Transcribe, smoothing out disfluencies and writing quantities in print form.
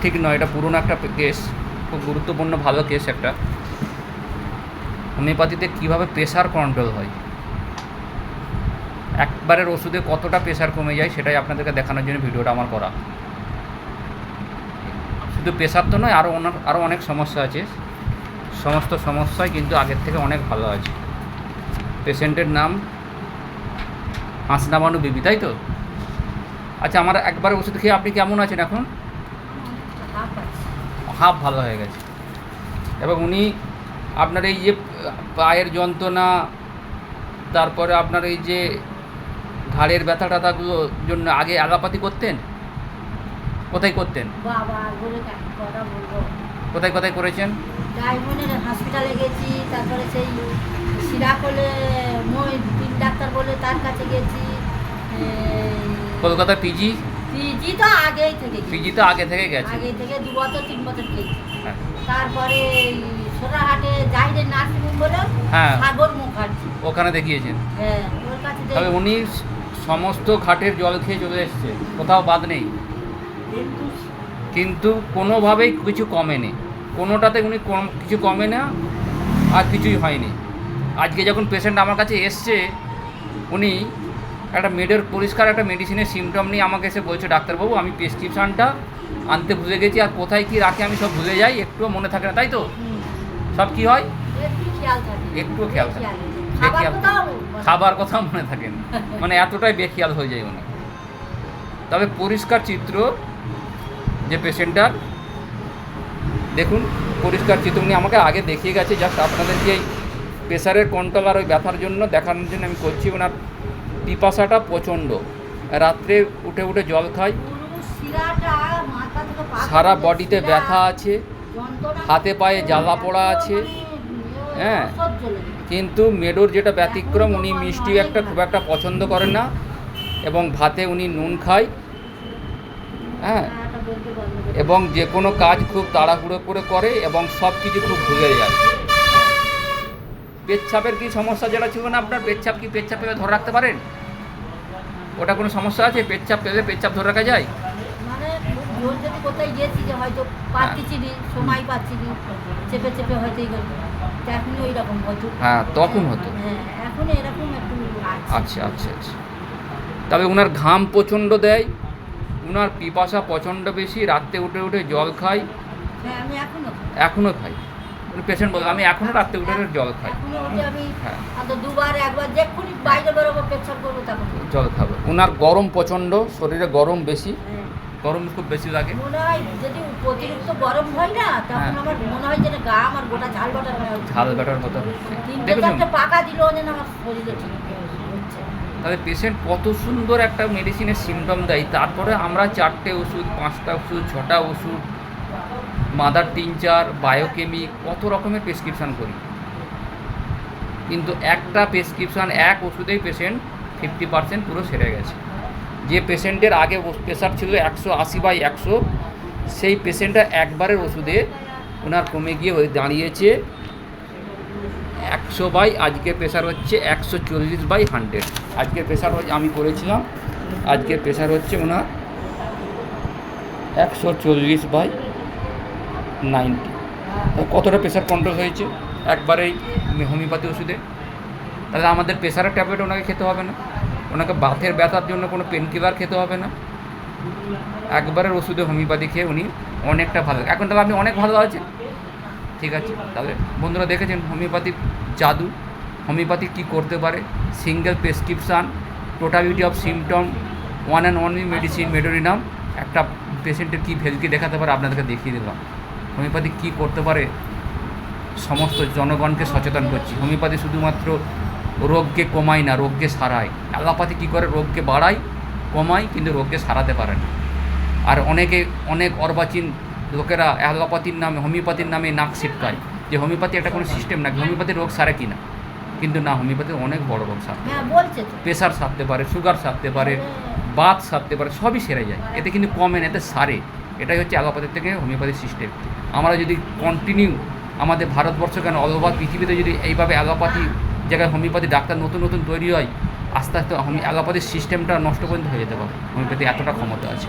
ঠিক নয়, এটা পুরনো একটা কেস, খুব গুরুত্বপূর্ণ ভালো কেস একটা। হোমিওপ্যাথিতে কীভাবে প্রেশার কন্ট্রোল হয়, একবারের ওষুধে কতটা প্রেশার কমে যায় সেটাই আপনাদেরকে দেখানোর জন্য ভিডিওটা আমার করা। শুধু প্রেশার তো নয়, আরও অনেক সমস্যা আছে, সমস্ত সমস্যাই কিন্তু আগের থেকে অনেক ভালো আছে। পেশেন্টের নাম হাসনাবানু বিবি, তাই তো? আচ্ছা, আমার একবারে ওষুধ খেয়ে আপনি কেমন আছেন এখন? হাফ ভালো হয়ে গেছে। এবং উনি আপনার এই যে পায়ের যন্ত্রণা, তারপরে আপনার এই যে ঘাড়ের ব্যথা টাথাগুলোর জন্য আগে অ্যালোপ্যাথি করতেন? কোথায় করতেন? কোথায় কোথায় করেছেন? ডায়মন্ডের হসপিটালে গেছি, তারপরে সেই সিরাকলে ডাক্তার বলে তার কাছে গেছি। কলকাতা পিজি তো আগেই থেকে পিজি তো আগে থেকে গেছে, আগে থেকে 2 বছর 3 বছর গেছি। হ্যাঁ। তারপরে সোনারহাটে জাহিদের নার্সিংহোম বলে, হ্যাঁ, সাগর মুখার্জি, ওখানে দেখিয়েছেন। হ্যাঁ, ওর কাছে তবে উনি সমস্ত ঘাটের জল খেয়ে চলে এসছে, কোথাও বাদ নেই, কিন্তু কোনোভাবেই কিছু কমেনি, কোনোটাতে উনি কিছু কমে না, আর কিছুই হয়নি। আজকে যখন পেশেন্ট আমার কাছে এসছে, উনি একটা পরিষ্কার একটা মেডিসিনের সিমটম নিয়ে আমাকে এসে বলছে, ডাক্তারবাবু আমি প্রেসক্রিপশানটা আনতে ভুলে গেছি, আর কোথায় কী রাখে আমি সব ভুলে যাই, একটুও মনে থাকে না, তাই তো? সব কী হয়? একটুও খেয়াল থাকে, খাবার কথাও মনে থাকে না, মানে এতটাই বেখেয়াল হয়ে যায় উনি। তবে পরিষ্কার চিত্র যে পেশেন্টটার, দেখুন পরিষ্কার চিত্র, উনি আমাকে আগে দেখিয়ে গেছে, জাস্ট আপনাদেরকে এই প্রেশারের কন্ট্রোল আর ওই ব্যথার জন্য দেখানোর জন্য আমি করছি। ওনার পিপাসাটা প্রচণ্ড, রাত্রে উঠে উঠে জল খায়, সারা বডিতে ব্যথা আছে, হাতে পায়ে জ্বালা পোড়া আছে, হ্যাঁ। কিন্তু মেডোর যেটা ব্যতিক্রম, উনি মিষ্টি খুব একটা পছন্দ করেন না, এবং ভাতে উনি নুন খায়, হ্যাঁ, এবং যে কোনো কাজ খুব তাড়াহুড়ো করে এবং সব কিছু খুব ভুলে যায়। পেচ্ছাপের কি সমস্যা যেটা ছিল না আপনার, পেচ্ছাপ পেলে ধরে রাখতে পারেন? ওটা কোনো সমস্যা আছে? পেচ্ছাপ পেলে পেচ্ছাপ ধরে রাখা যায়? মানে যদি কোথায় গেছি যে হয়তো পাচ্ছি না, সময় পাচ্ছি না, চেপে চেপে হয়তো এখন ওই রকম হতো, হ্যাঁ তখন হতো, এখন এরকম একটু। আচ্ছা আচ্ছা আচ্ছা। তবে ওনার ঘাম প্রচণ্ড দেয়, ওনার পিপাসা প্রচণ্ড বেশি, রাত্রে উঠে উঠে জল খাই। হ্যাঁ, আমি এখনও খাই। পেশেন্ট বলে আমি এখনও রাত্রে উঠে উঠে জল খাই, হ্যাঁ, দুবার একবার যখনই বাইরে বেরোবো পেচ্ছাপ করবো তখন জল খাবো। ওনার গরম প্রচণ্ড, শরীরে গরম বেশি, গরম খুব বেশি লাগে। মনে হয় যদি অতিরিক্ত গরম হয় না, তখন আমার মনে হয় যে গা আমার গোটা ঝাল বাটার মতো হচ্ছে। দেখুন পাকা দিল যেন আমার শরীরে ঠিক হচ্ছে। তাহলে পেশেন্ট কত সুন্দর একটা মেডিসিনের সিমটম দেয়, তারপরে আমরা 4টে ওষুধ, 5টা ওষুধ, 6টা ওষুধ, মাদার টিনচার, বায়োকেমিক, কত রকমের প্রেসক্রিপশান করি, কিন্তু একটা প্রেসক্রিপশান, এক ওষুধেই পেশেন্ট 50% পুরো সেরে গেছে। যে পেশেন্টের আগে প্রেশার ছিল 180/100, সেই পেশেন্টটা একবারের ওষুধে ওনার কমে গিয়ে দাঁড়িয়েছে 100 আজকের প্রেশার হচ্ছে 140/100। আজকের প্রেশার আমি করেছিলাম, আজকের প্রেশার হচ্ছে ওনার 140/90। কতটা প্রেশার কন্ট্রোল হয়েছে একবারেই হোমিওপ্যাথি ওষুধে। তাহলে আমাদের প্রেশারের ট্যাবলেট ওনাকে খেতে হবে না, ওনাকে বাতের ব্যথার জন্য কোনো পেন কিলার খেতে হবে না, একবারের ওষুধে হোমিওপ্যাথি খেয়ে উনি অনেকটা ভালো। এখন তাহলে আপনি অনেক ভালো আছেন, ঠিক আছে। তাহলে বন্ধুরা দেখেছেন হোমিওপ্যাথি জাদু, হোমিওপ্যাথি কী করতে পারে। Single prescription, totality of symptom, one and only medicine medorrhinum, একটা পেশেন্টের কী ভেলকি দেখাতে পারে আপনাদেরকে দেখিয়ে দিলাম। হোমিওপ্যাথি কী করতে পারে সমস্ত জনগণকে সচেতন করছি। হোমিওপ্যাথি শুধুমাত্র রোগকে কমায় না, রোগকে সারায়। অ্যালোপ্যাথি কী করে, রোগকে বাড়ায় কমায়, কিন্তু রোগকে সারাতে পারে না। আর অনেক অর্বাচীন লোকেরা অ্যালোপ্যাথির নামে, হোমিওপ্যাথির নামে নাক ছিটকায় যে হোমিওপ্যাথি একটা কোনো সিস্টেম না, হোমিওপ্যাথি রোগ সারে কিনা, কিন্তু না, হোমিওপ্যাথি অনেক বড় রোগ সারতে পারে, প্রেশার সারতে পারে, সুগার সারতে পারে, বাত সারতে পারে, সবই সেরে যায়। এতে কিন্তু কমে না, এতে সারে। এটাই হচ্ছে অ্যালোপ্যাথির থেকে হোমিওপ্যাথি সিস্টেম। আমরা যদি কন্টিনিউ আমাদের ভারতবর্ষ কেন অল ওভার পৃথিবীতে যদি এইভাবে অ্যালোপ্যাথি জায়গায় হোমিওপ্যাথি ডাক্তার নতুন নতুন তৈরি হয়, আস্তে আস্তে অ্যালোপ্যাথির সিস্টেমটা নষ্ট পর্যন্ত হয়ে যেতে পারে। হোমিওপ্যাথি এতটা ক্ষমতা আছে।